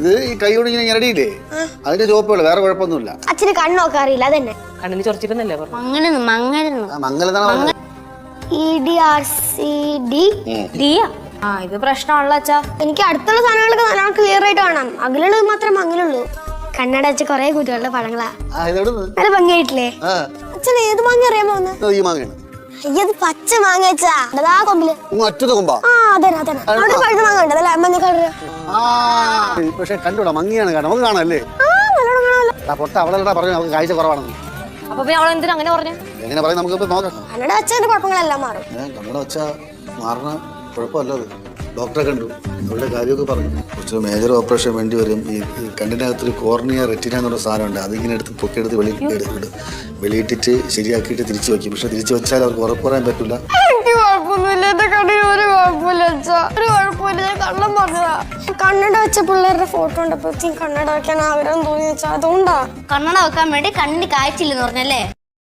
ഇത് ഈ കൈയോട് ഇങ്ങനെ ഞെരടിയില്ലേ അതിന്റെ ചോപ്പുകൾ, വേറെ കുഴപ്പമൊന്നുമില്ല. അച്ഛന് കണ്ണ് നോക്കാൻ അറിയില്ല അതന്നെ. കണ്ണിന് ചൊറിച്ചിരുന്നല്ലേ പറഞ്ഞു. മംഗലെന്നാണ് ഇത് പ്രശ്നമാണല്ലോ അച്ഛാ. എനിക്ക് അടുത്തുള്ള സാധനങ്ങളൊക്കെ നല്ലോണം ക്ലിയർ ആയിട്ട് കാണാം, അകലുള്ളത് മാത്രമേ മങ്ങലുള്ളൂ. കണ്ണട വെച്ച കൊറേ കുട്ടികളുടെ പടങ്ങളാ, നല്ല ഭംഗിയായിട്ടില്ലേ? അച്ഛൻ ഏത് മാങ്ങ അറിയാമോ? അയ്യത് പച്ച മാങ്ങ വെച്ചാ കൊമ്പില്. ആ അതന്നെ അതന്നെ. അവിടെ പഴുത്ത മാങ്ങ ഉണ്ട്, അതല്ല മഞ്ഞ കളറ്. പക്ഷെ കണ്ടൂടാ, മങ്ങിയാണ് നമുക്ക് കാണാല്ലേ. പൊട്ട അവളെടാ പറഞ്ഞു നമുക്ക് കാഴ്ച കുറവാണെന്ന്. അപ്പൊ അവൾ എന്തിനാ അങ്ങനെ പറഞ്ഞു? എങ്ങനെ പറയും, നമുക്ക് നോക്കാം. കണ്ണട വെച്ചതിന്റെ കുഴപ്പങ്ങളെല്ലാം മാറും. കണ്ണട വെച്ചാ മാറണ കുഴപ്പമല്ലത്. ഡോക്ടറെ കണ്ടു, അവളുടെ കാര്യമൊക്കെ പറഞ്ഞു. കുറച്ച് മേജർ ഓപ്പറേഷൻ വേണ്ടി വരും. ഈ കണ്ണിനകത്തൊരു കോർണിയ റെറ്റിന എന്നുള്ള സാധനമുണ്ട്, അതിങ്ങനെ എടുത്ത് പൊക്കിയെടുത്ത് വെളിയിട്ടിട്ട് ശരിയാക്കിയിട്ട് തിരിച്ചു വെക്കും. പക്ഷെ തിരിച്ചു വെച്ചാൽ അവർക്ക് ഉറപ്പ് പറയാൻ പറ്റില്ല. കണ്ണട വെച്ച പിള്ളേരുടെ ഫോട്ടോ ഉണ്ട്, കണ്ണട വെക്കാൻ ആഗ്രഹം തോന്നി വെച്ചാൽ അതുകൊണ്ടാ. കണ്ണട വെക്കാൻ വേണ്ടി കണ്ണിന് കാഴ്ചയില്ലെന്ന് പറഞ്ഞല്ലേ?